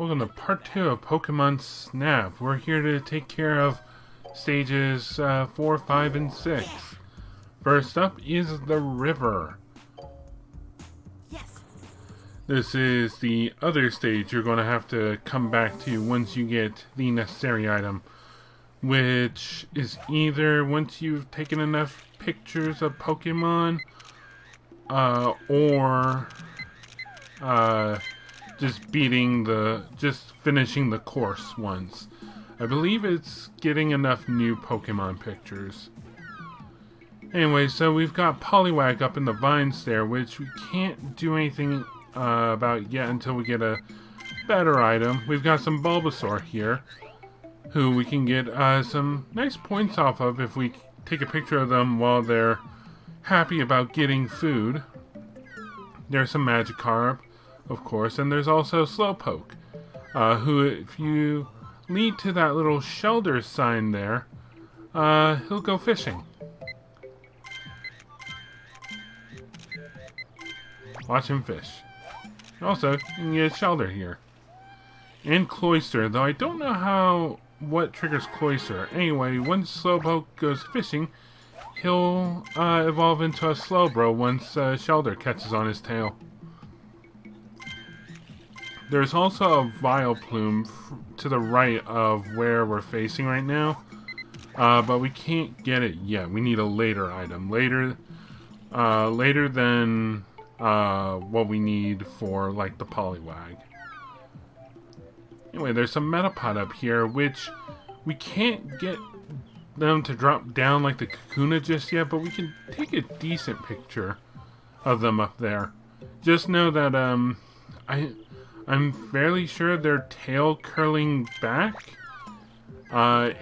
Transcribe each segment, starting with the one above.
Welcome to part 2 of Pokemon Snap. We're here to take care of stages 4, 5, and 6. First up is the river. Yes. This is the other stage you're going to have to come back to once you get the necessary item, which is either once you've taken enough pictures of Pokemon, or just finishing the course once. I believe it's getting enough new Pokemon pictures. Anyway, so we've got Poliwag up in the vines there, which we can't do anything about yet until we get a better item. We've got some Bulbasaur here, who we can get some nice points off of if we take a picture of them while they're happy about getting food. There's some Magikarp, of course, and there's also Slowpoke, who, if you lead to that little shelter sign there, he'll go fishing. Watch him fish. Also, you can get a shelter here. And Cloyster, though I don't know what triggers Cloyster. Anyway, once Slowpoke goes fishing, he'll evolve into a Slowbro once Shelter catches on his tail. There's also a Vileplume to the right of where we're facing right now, but we can't get it yet. We need a later item, later than what we need for like the Poliwag. Anyway, there's some Metapod up here, which we can't get them to drop down like the Kakuna just yet, but we can take a decent picture of them up there. Just know that I'm fairly sure their tail curling back that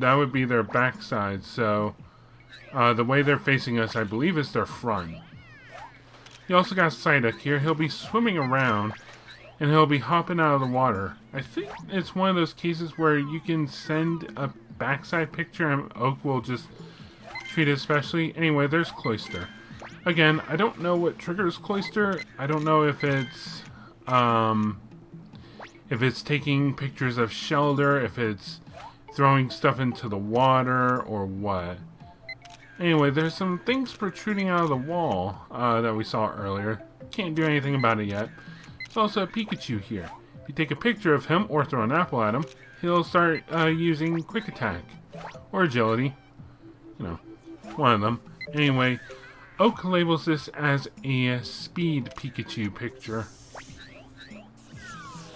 would be their backside. So the way they're facing us, I believe, is their front. You also got Psyduck here. He'll be swimming around and he'll be hopping out of the water. I think it's one of those cases where you can send a backside picture and Oak will just treat it specially. Anyway, there's Cloyster. Again, I don't know what triggers Cloyster. I don't know if it's taking pictures of Shelter, if it's throwing stuff into the water, or what. Anyway, there's some things protruding out of the wall that we saw earlier. Can't do anything about it yet. There's also a Pikachu here. If you take a picture of him or throw an apple at him, he'll start using Quick Attack or Agility. You know, one of them. Anyway, Oak labels this as a Speed Pikachu picture.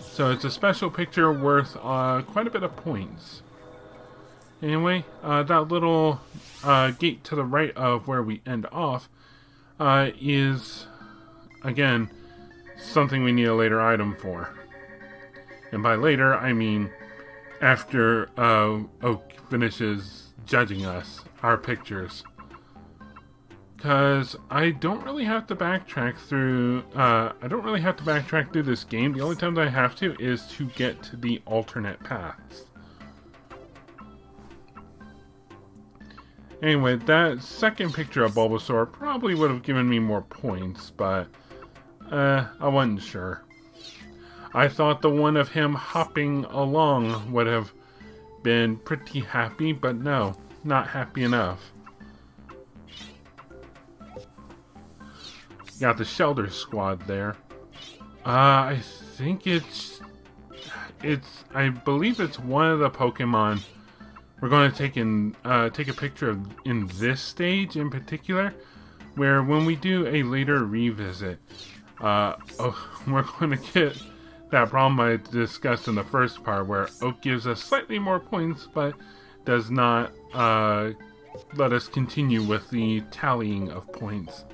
So it's a special picture worth quite a bit of points. Anyway, that little gate to the right of where we end off is, again, something we need a later item for. And by later, I mean after Oak finishes judging us, our pictures. Because I don't really have to backtrack through this game. The only time that I have to is to get to the alternate paths. Anyway, that second picture of Bulbasaur probably would have given me more points, but I wasn't sure. I thought the one of him hopping along would have been pretty happy, but no, not happy enough. Got the Shelter Squad there. I think I believe it's one of the Pokemon we're going to take a picture of in this stage in particular, where when we do a later revisit, we're going to get that problem I discussed in the first part, where Oak gives us slightly more points, but does not let us continue with the tallying of points.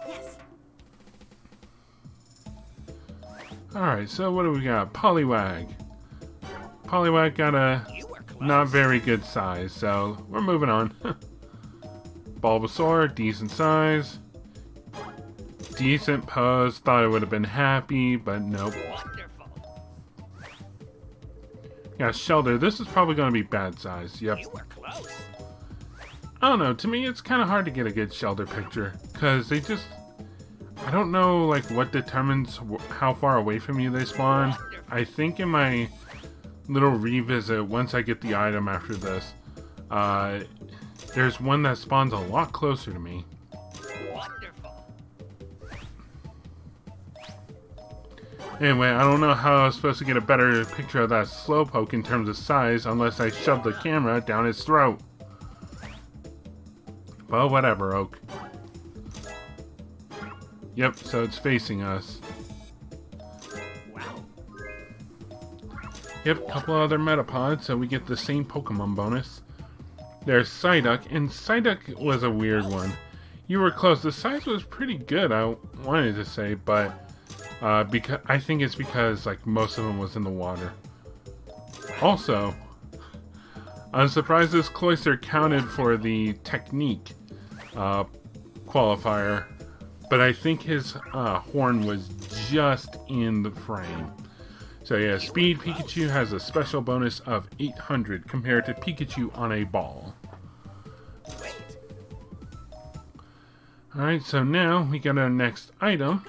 Yes. Alright, so what do we got? Poliwag. Poliwag got a not very good size, so we're moving on. Bulbasaur, decent size. Decent pose. Thought it would have been happy, but nope. Wonderful. Got Shelter. This is probably going to be bad size. Yep. You were close. I don't know. To me, it's kind of hard to get a good Shelter picture, because I don't know like what determines how far away from you they spawn. I think in my little revisit, once I get the item after this, there's one that spawns a lot closer to me. Anyway, I don't know how I was supposed to get a better picture of that Slowpoke in terms of size unless I shoved the camera down his throat. Well, whatever, Oak. Yep, so it's facing us. Yep, a couple other Metapods, so we get the same Pokemon bonus. There's Psyduck, and Psyduck was a weird one. You were close. The size was pretty good, I wanted to say, but because I think it's because like most of them was in the water. Also, I'm surprised this Cloyster counted for the technique qualifier, but I think his horn was just in the frame. So yeah, Speed Pikachu has a special bonus of 800 compared to Pikachu on a ball. Alright, so now we got our next item.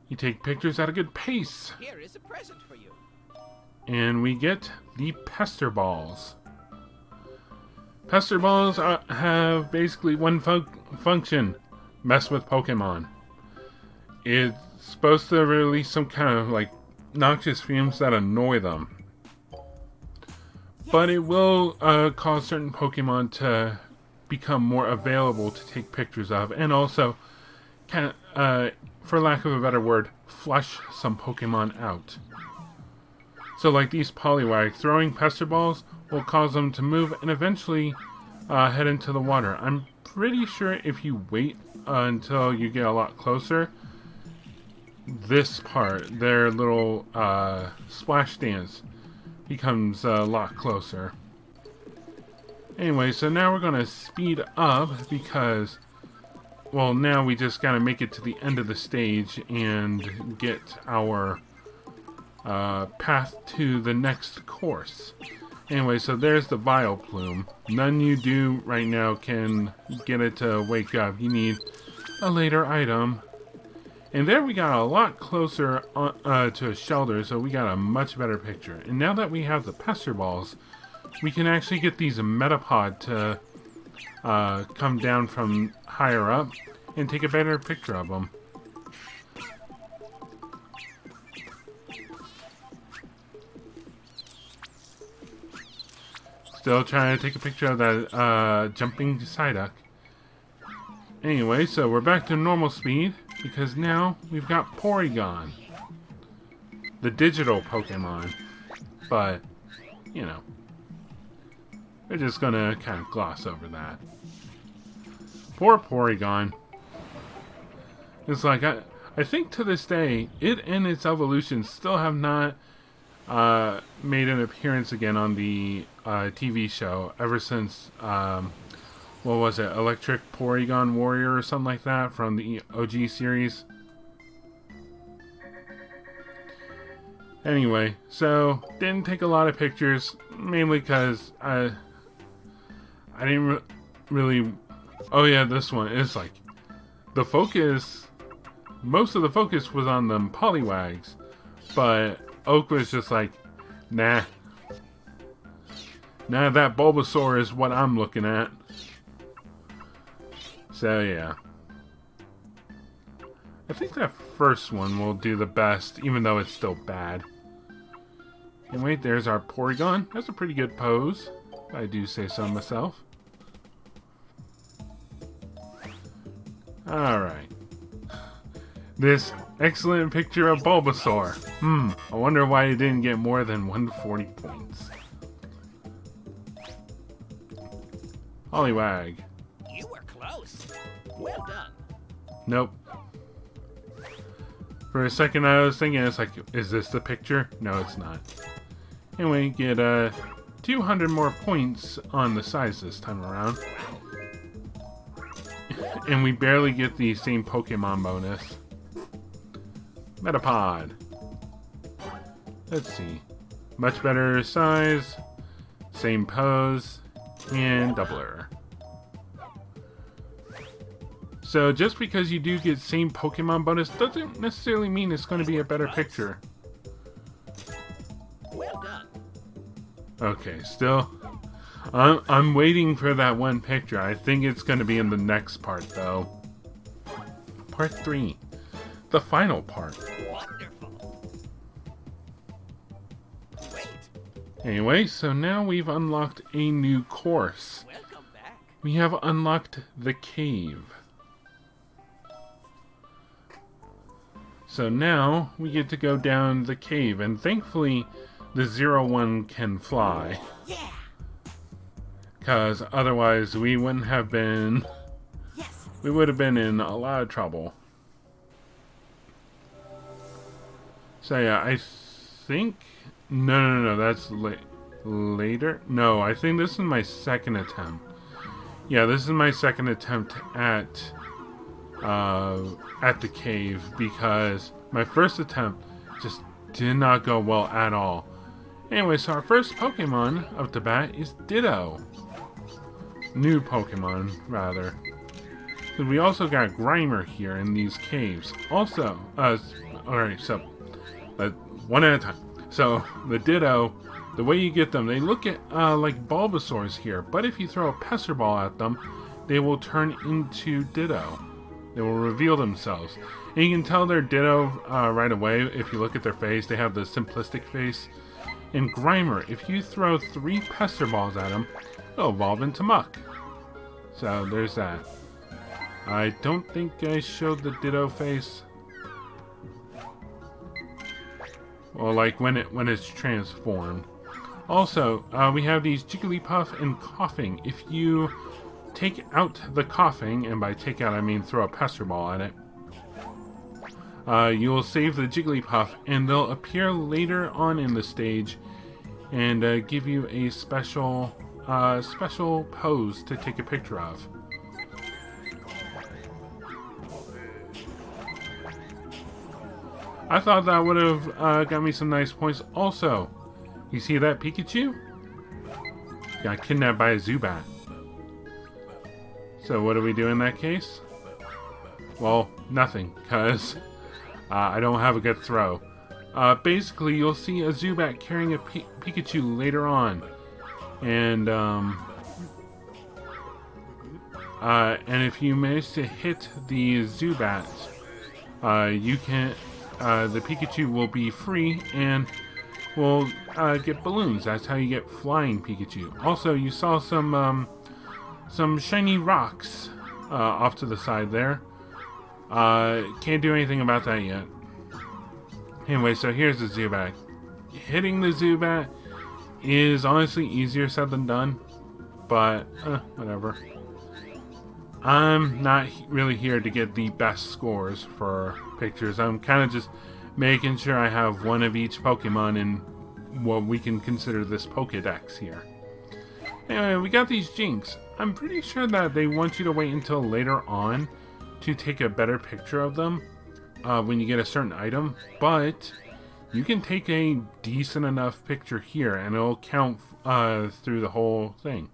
You take pictures at a good pace. Here is a present for you. And we get the Pester Balls. Pester Balls have basically one function. Mess with Pokemon. It's supposed to release some kind of like noxious fumes that annoy them. But it will cause certain Pokemon to become more available to take pictures of, and also kind of, for lack of a better word, flush some Pokemon out. So like these Poliwag, throwing Pester Balls will cause them to move and eventually head into the water. I'm pretty sure if you wait until you get a lot closer, this part, their little splash dance, becomes a lot closer. Anyway, so now we're going to speed up because, well, now we just got to make it to the end of the stage and get our path to the next course. Anyway, so there's the Vileplume. None you do right now can get it to wake up. You need a later item. And there we got a lot closer to a shelter, so we got a much better picture. And now that we have the Pester Balls, we can actually get these Metapod to come down from higher up and take a better picture of them. Still trying to take a picture of that jumping Psyduck. Anyway, so we're back to normal speed because now we've got Porygon, the digital Pokemon. But, you know, we're just gonna kind of gloss over that. Poor Porygon. It's like, I think to this day, it and its evolution still have not made an appearance again on the TV show ever since, what was it, Electric Porygon Warrior or something like that from the OG series. Anyway, so didn't take a lot of pictures, mainly because I didn't really. Oh yeah, this one is like the focus. Most of the focus was on them Poliwags, but Oak was just like, nah, that Bulbasaur is what I'm looking at. So yeah, I think that first one will do the best, even though it's still bad. And wait, there's our Porygon. That's a pretty good pose, if I do say so myself. Alright. This excellent picture of Bulbasaur. I wonder why he didn't get more than 140 points. Poliwag. You were close. Well done. Nope. For a second I was thinking, it's like, is this the picture? No, it's not. Anyway, get 200 more points on the size this time around. And we barely get the same Pokemon bonus. Metapod. Let's see. Much better size, same pose, and doubler. So just because you do get same Pokemon bonus doesn't necessarily mean it's going to be a better picture. Well done. Okay, still, I'm waiting for that one picture. I think it's going to be in the next part, though. Part 3. The final part. Wonderful. Wait. Anyway, so now we've unlocked a new course. Welcome back. We have unlocked the cave. So now we get to go down the cave, and thankfully the 01 can fly. Yeah. Because otherwise we wouldn't have been... Yes. We would have been in a lot of trouble. So yeah, I think... No, that's later? No, I think this is my second attempt. Yeah, this is my second attempt at the cave, because my first attempt just did not go well at all. Anyway, so our first Pokemon up the bat is Ditto. New Pokemon, rather. And we also got Grimer here in these caves. Also, alright, so, one at a time. So, the Ditto, the way you get them, they look at like Bulbasaurs here, but if you throw a Pester Ball at them, they will turn into Ditto. They will reveal themselves. And you can tell they're Ditto right away if you look at their face. They have the simplistic face. And Grimer, if you throw 3 Pester Balls at him, they'll evolve into Muck. So there's that. I don't think I showed the Ditto face. Well, like when it's transformed. Also, we have these Jigglypuff and Coughing. If you take out the Coughing, and by take out I mean throw a Pester Ball at it, you will save the Jigglypuff, and they'll appear later on in the stage and give you a special pose to take a picture of. I thought that would have got me some nice points. Also, you see that Pikachu? Got kidnapped by a Zubat. So what do we do in that case? Well, nothing, because I don't have a good throw. Basically, you'll see a Zubat carrying a Pikachu later on. And if you manage to hit the Zubat, you can... the Pikachu will be free and will get balloons. That's how you get flying Pikachu. Also, you saw some shiny rocks off to the side there. Can't do anything about that yet. Anyway, so here's the Zubat. Hitting the Zubat is honestly easier said than done, but whatever. I'm not really here to get the best scores for pictures. I'm kind of just making sure I have one of each Pokemon in what we can consider this Pokedex here. Anyway, we got these Jinx. I'm pretty sure that they want you to wait until later on to take a better picture of them when you get a certain item, but you can take a decent enough picture here and it'll count through the whole thing.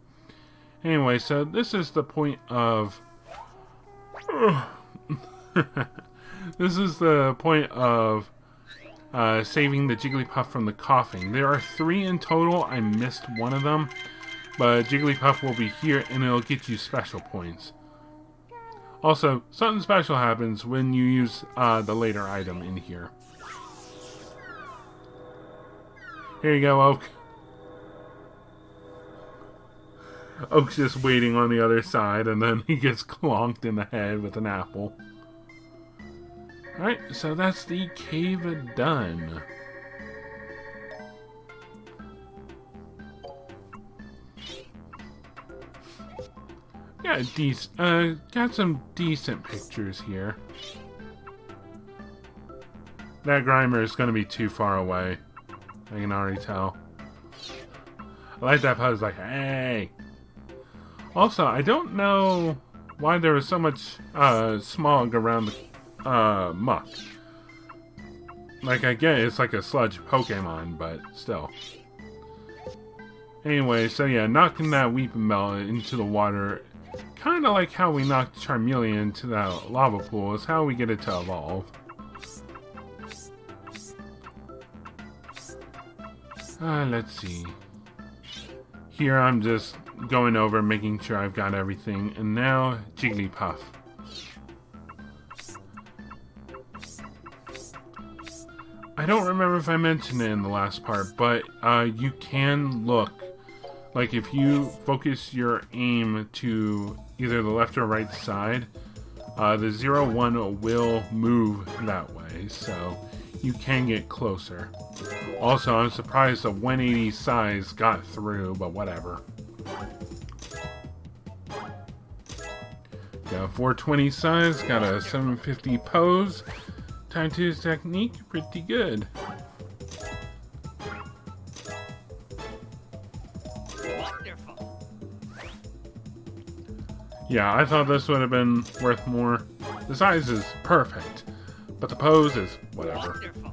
Anyway, so this is the point of... this is the point of saving the Jigglypuff from the Coughing. There are 3 in total. I missed one of them. But Jigglypuff will be here and it'll get you special points. Also, something special happens when you use the later item in here. Here you go, Oak. Oak's just waiting on the other side, and then he gets clonked in the head with an apple. Alright, so that's the cave done. Got some decent pictures here. That Grimer is going to be too far away. I can already tell. I like that pose, like, hey! Also, I don't know why there was so much smog around the muck. Like, I get it's like a sludge Pokemon, but still. Anyway, so yeah, knocking that Weepinbell into the water Kind of like how we knocked Charmeleon into that lava pool is how we get it to evolve. Let's see. Here I'm just going over, making sure I've got everything. And now, Jigglypuff. I don't remember if I mentioned it in the last part, but you can look. Like if you focus your aim to either the left or right side, the 0-1 will move that way, so you can get closer. Also, I'm surprised the 180 size got through, but whatever. Got a 420 size, got a 750 pose. Time to use technique, pretty good. Wonderful. Yeah, I thought this would have been worth more. The size is perfect, but the pose is whatever. Wonderful.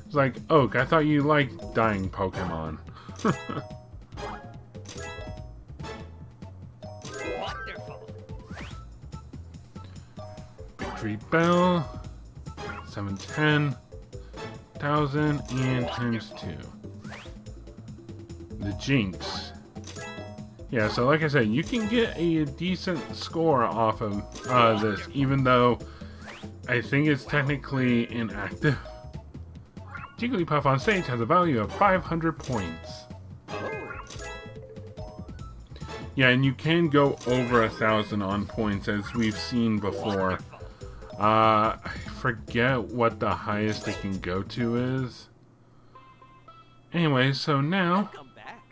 It's like, Oak, I thought you liked dying Pokemon. Wonderful. Victory Bell. 710, 1,000, and times 2. The Jinx. Yeah, so like I said, you can get a decent score off of this, even though I think it's technically inactive. Jigglypuff on stage has a value of 500 points. Yeah, and you can go over 1,000 on points, as we've seen before. I forget what the highest it can go to is. Anyway, so now, Come back.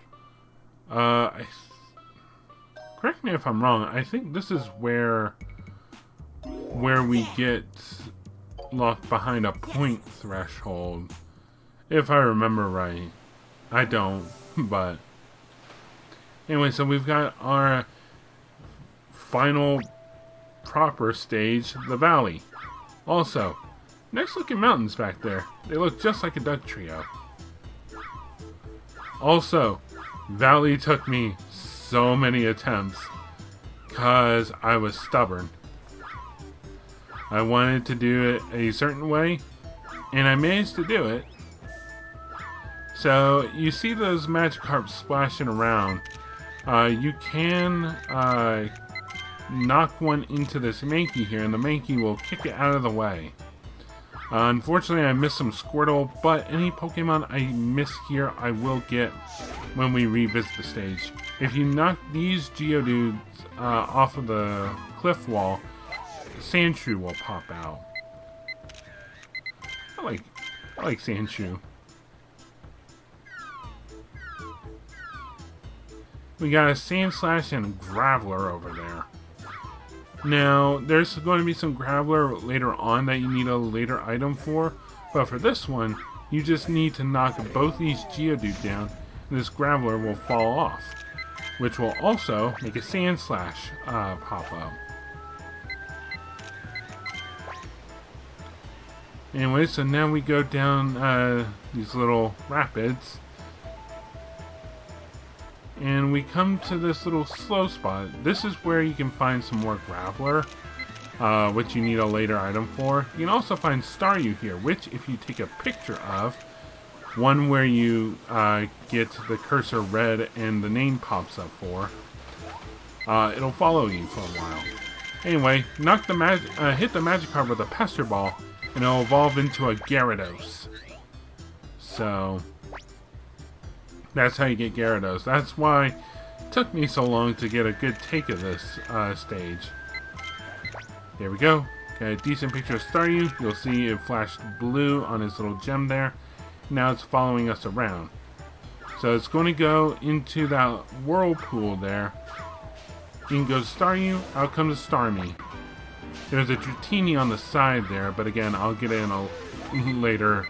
correct me if I'm wrong. I think this is where we get locked behind a point threshold, if I remember right. I don't, but anyway, so we've got our final proper stage, the valley. Also, nice looking mountains back there. They look just like a duck trio. Also, valley took me so many attempts because I was stubborn. I wanted to do it a certain way, and I managed to do it. So, you see those Magikarp splashing around. You can knock one into this Mankey here, and the Mankey will kick it out of the way. Unfortunately, I missed some Squirtle, but any Pokemon I miss here, I will get when we revisit the stage. If you knock these Geodudes off of the cliff wall, Sandshrew will pop out. I like Sandshrew. We got a Sandslash and a Graveler over there. Now, there's going to be some Graveler later on that you need a later item for, but for this one, you just need to knock both these Geodude down, and this Graveler will fall off, which will also make a Sandslash pop up. Anyway, so now we go down these little rapids, and we come to this little slow spot. This is where you can find some more Graveler, which you need a later item for. You can also find Staryu here, which if you take a picture of, one where you get the cursor red and the name pops up for, it'll follow you for a while. Anyway, hit the Magikarp with a Pester Ball, and it'll evolve into a Gyarados. So that's how you get Gyarados. That's why it took me so long to get a good take of this stage. There we go. Got a decent picture of Staryu. You'll see it flashed blue on his little gem there. Now it's following us around. So it's going to go into that whirlpool there. In goes Staryu, out comes Starmie. There's a Dratini on the side there, but again, I'll get in a later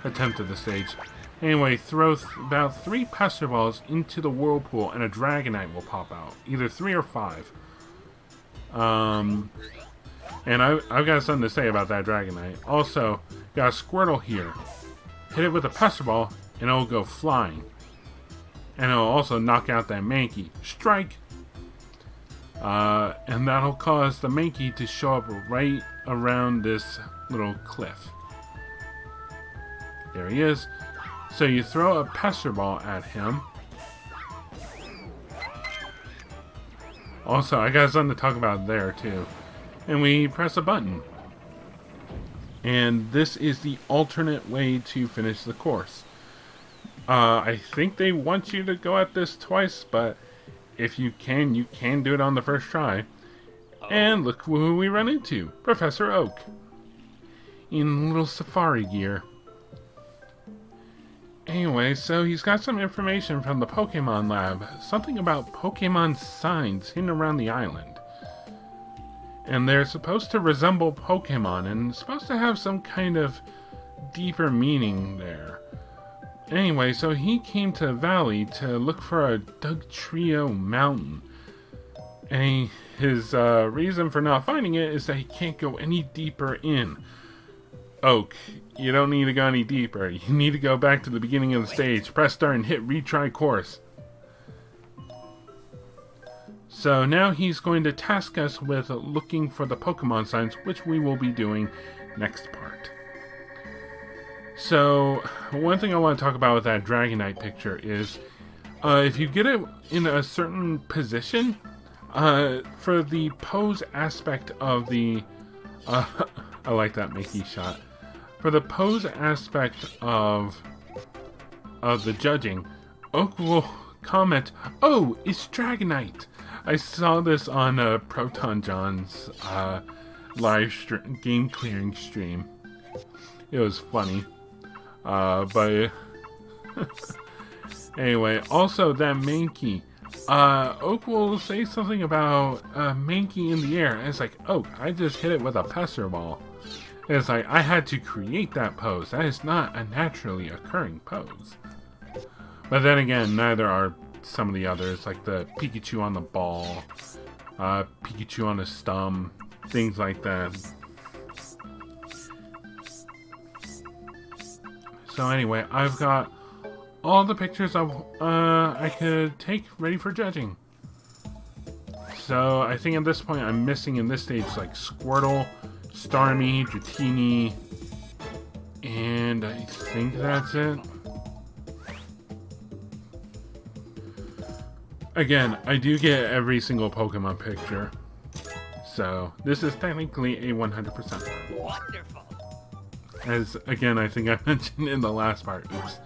attempt at the stage. Anyway, throw about 3 Pester Balls into the whirlpool and a Dragonite will pop out. Either 3 or 5. And I've got something to say about that Dragonite. Also, got a Squirtle here. Hit it with a Pester Ball and it'll go flying. And it'll also knock out that Mankey. Strike! And that'll cause the Mankey to show up right around this little cliff. There he is. So you throw a Pester Ball at him. Also, I got something to talk about there too. And we press a button. And this is the alternate way to finish the course. I think they want you to go at this twice, but if you can do it on the first try. And look who we run into. Professor Oak. In little safari gear. Anyway, so he's got some information from the Pokemon Lab. Something about Pokemon Signs hidden around the island. And they're supposed to resemble Pokemon and supposed to have some kind of deeper meaning there. Anyway, so he came to the valley to look for a Dugtrio mountain. And his reason for not finding it is that he can't go any deeper in. Oak, you don't need to go any deeper. You need to go back to the beginning of the stage. Press start and hit retry course. So now he's going to task us with looking for the Pokemon Signs, which we will be doing next part. So, one thing I want to talk about with that Dragonite picture is, if you get it in a certain position, for the pose aspect of the, I like that Mickey shot. For the pose aspect of the judging, Oak will comment, "Oh, it's Dragonite." I saw this on Proton John's game clearing stream. It was funny. But anyway, also that Mankey. Oak will say something about Mankey in the air. And it's like, Oak, I just hit it with a Pester Ball. And it's like, I had to create that pose. That is not a naturally occurring pose. But then again, neither are some of the others, like the Pikachu on the ball, Pikachu on a stump, things like that. So anyway, I've got all the pictures I could take ready for judging. So I think at this point I'm missing in this stage like Squirtle, Starmie, Dratini, and I think that's it. Again, I do get every single Pokemon picture. So this is technically a 100%. Wonderful. As, again, I think I mentioned in the last part. Oops.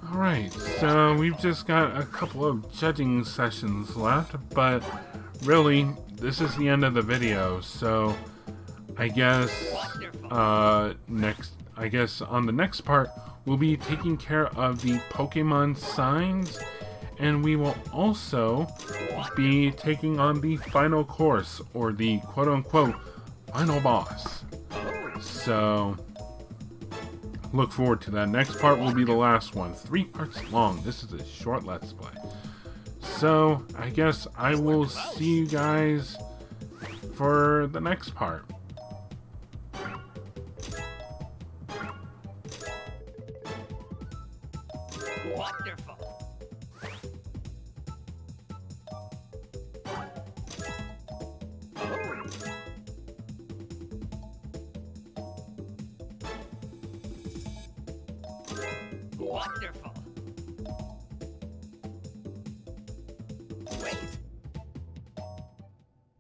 Alright, so we've just got a couple of judging sessions left, but really, this is the end of the video, so I guess, on the next part, we'll be taking care of the Pokemon Signs, and we will also be taking on the final course, or the quote-unquote final boss. So, look forward to that. Next part will be the last one. 3 parts long. This is a short Let's Play. So, I guess I will see you guys for the next part. Wonderful. Wonderful.